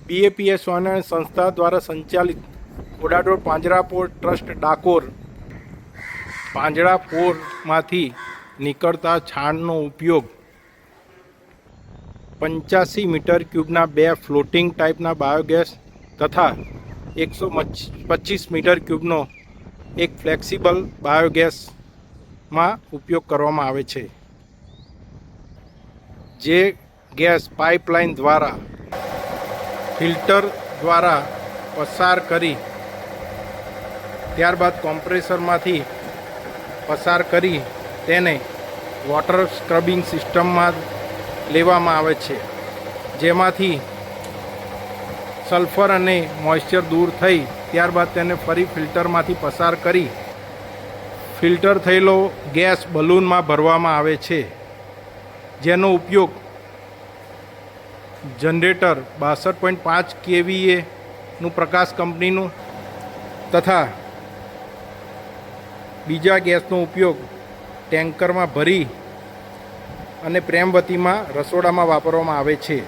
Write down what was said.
BAPS Swaminarayan સંસ્થા દ્વારા સંચાલિત ઘોડાદોડ પાંજરાપોળ ટ્રસ્ટ ડાકોર પાંજરાપોળમાંથી નીકળતા છાણનો ઉપયોગ 85 મીટર ક્યુબના 2 ફ્લોટિંગ ટાઈપના બાયોગેસ તથા 125 મીટર ક્યુબનો એક ફ્લેક્સિબલ બાયોગેસમાં ઉપયોગ કરવામાં આવે છે, જે ગેસ પાઇપલાઇન દ્વારા ફિલ્ટર દ્વારા પસાર કરી ત્યારબાદ કોમ્પ્રેસરમાંથી પસાર કરી તેને વોટર સ્ક્રબિંગ સિસ્ટમમાં લેવામાં આવે છે, જેમાંથી સલ્ફર અને મોઇશ્ચર દૂર થઈ ત્યારબાદ તેને ફરી ફિલ્ટરમાંથી પસાર કરી ફિલ્ટર થયેલો ગેસ બલૂનમાં ભરવામાં આવે છે, જેનો ઉપયોગ જનરેટર 62.5 kVAનું પ્રકાશ કંપનીનું તથા બીજા ગેસનો ઉપયોગ ટેન્કરમાં ભરી અને પ્રેમવતીમાં રસોડામાં વાપરવામાં આવે છે.